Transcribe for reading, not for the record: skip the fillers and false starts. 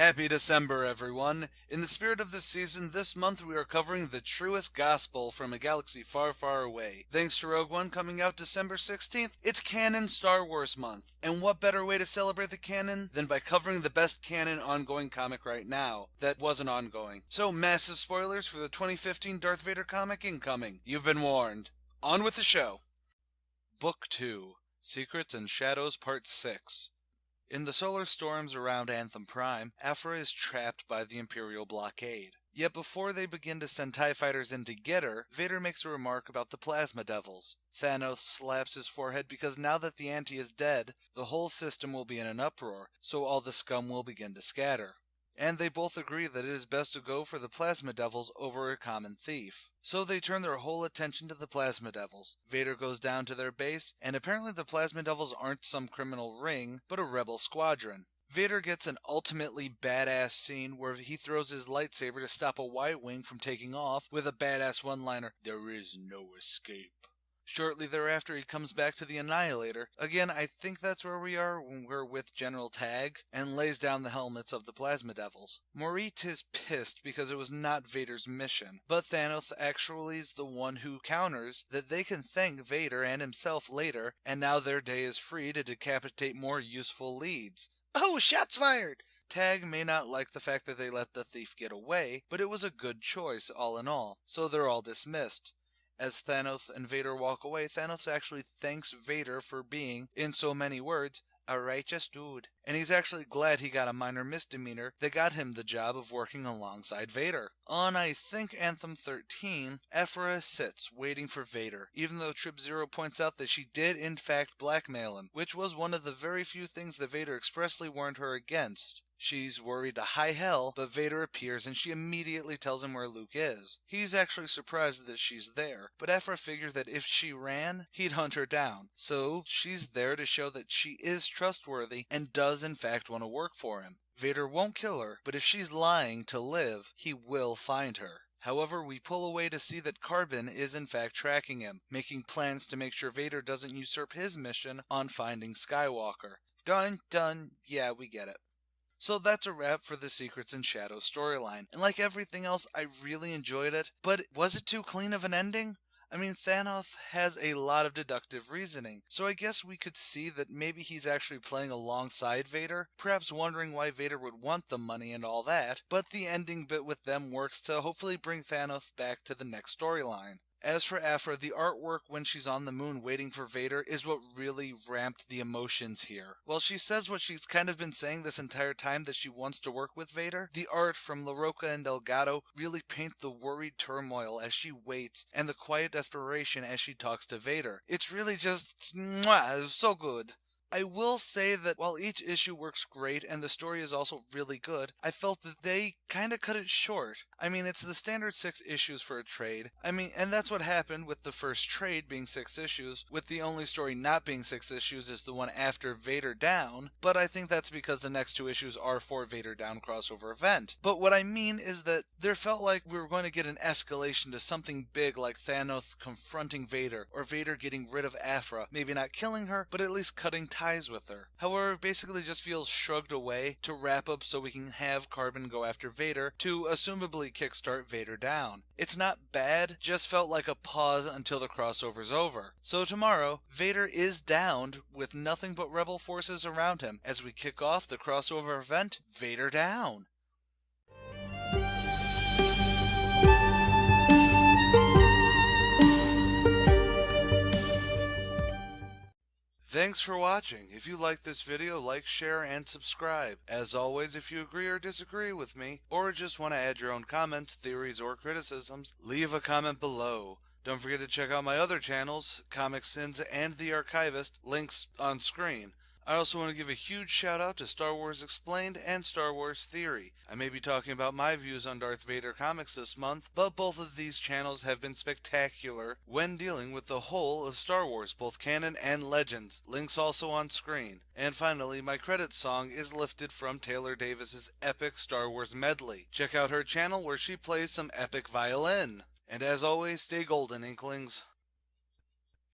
Happy December, everyone! In the spirit of this season, this month we are covering the truest gospel from a galaxy far, far away. Thanks to Rogue One coming out December 16th, it's Canon Star Wars month. And what better way to celebrate the canon than by covering the best canon ongoing comic right now that wasn't ongoing. So massive spoilers for the 2015 Darth Vader comic incoming. You've been warned. On with the show! Book 2, Secrets and Shadows Part 6. In the solar storms around Anthem Prime, Aphra is trapped by the Imperial blockade. Yet before they begin to send TIE fighters in to get her, Vader makes a remark about the Plasma Devils. Thanos slaps his forehead because now that the Auntie is dead, the whole system will be in an uproar, so all the scum will begin to scatter. And they both agree that it is best to go for the Plasma Devils over a common thief. So they turn their whole attention to the Plasma Devils. Vader goes down to their base, and apparently the Plasma Devils aren't some criminal ring, but a rebel squadron. Vader gets an ultimately badass scene where he throws his lightsaber to stop a Y-Wing from taking off with a badass one-liner, "There is no escape." Shortly thereafter, he comes back to the Annihilator. Again, I think that's where we are when we're with General Tag, and lays down the helmets of the Plasma Devils. Morit is pissed because it was not Vader's mission, but Thanos actually is the one who counters that they can thank Vader and himself later, and now their day is free to decapitate more useful leads. Oh, shots fired! Tag may not like the fact that they let the thief get away, but it was a good choice all in all, so they're all dismissed. As Thanos and Vader walk away, Thanos actually thanks Vader for being, in so many words, a righteous dude. And he's actually glad he got a minor misdemeanor that got him the job of working alongside Vader. On, I think, Anthem 13, Aphra sits, waiting for Vader, even though Trip Zero points out that she did in fact blackmail him, which was one of the very few things that Vader expressly warned her against. She's worried to high hell, but Vader appears and she immediately tells him where Luke is. He's actually surprised that she's there, but Aphra figures that if she ran, he'd hunt her down. So she's there to show that she is trustworthy and does in fact want to work for him. Vader won't kill her, but if she's lying to live, he will find her. However, we pull away to see that Carbon is in fact tracking him, making plans to make sure Vader doesn't usurp his mission on finding Skywalker. Dun dun, yeah, we get it. So that's a wrap for the Secrets and Shadows storyline, and like everything else, I really enjoyed it, but was it too clean of an ending? I mean, Thanos has a lot of deductive reasoning, so I guess we could see that maybe he's actually playing alongside Vader, perhaps wondering why Vader would want the money and all that, but the ending bit with them works to hopefully bring Thanos back to the next storyline. As for Aphra, the artwork when she's on the moon waiting for Vader is what really ramped the emotions here. While she says what she's kind of been saying this entire time, that she wants to work with Vader, the art from Larroca and Delgado really paint the worried turmoil as she waits and the quiet desperation as she talks to Vader. It's really just, mwah, so good. I will say that while each issue works great and the story is also really good, I felt that they kinda cut it short. I mean, it's the standard 6 issues for a trade. I mean, and that's what happened with the first trade being 6 issues, with the only story not being 6 issues is the one after Vader Down, but I think that's because the next 2 issues are for Vader Down crossover event. But what I mean is that there felt like we were going to get an escalation to something big like Thanos confronting Vader, or Vader getting rid of Aphra, maybe not killing her, but at least cutting ties with her. However, it basically just feels shrugged away to wrap up so we can have Carbon go after Vader to assumably kickstart Vader Down. It's not bad, just felt like a pause until the crossover's over. So tomorrow, Vader is downed with nothing but rebel forces around him as we kick off the crossover event, Vader Down. Thanks for watching. If you like this video, like, share, and subscribe. As always, if you agree or disagree with me, or just want to add your own comments, theories, or criticisms, leave a comment below. Don't forget to check out my other channels, ComicSins and The Archivist, links on screen. I also want to give a huge shout out to Star Wars Explained and Star Wars Theory. I may be talking about my views on Darth Vader comics this month, but both of these channels have been spectacular when dealing with the whole of Star Wars, both canon and legends. Links also on screen. And finally, my credits song is lifted from Taylor Davis's epic Star Wars medley. Check out her channel where she plays some epic violin. And as always, stay golden, Inklings.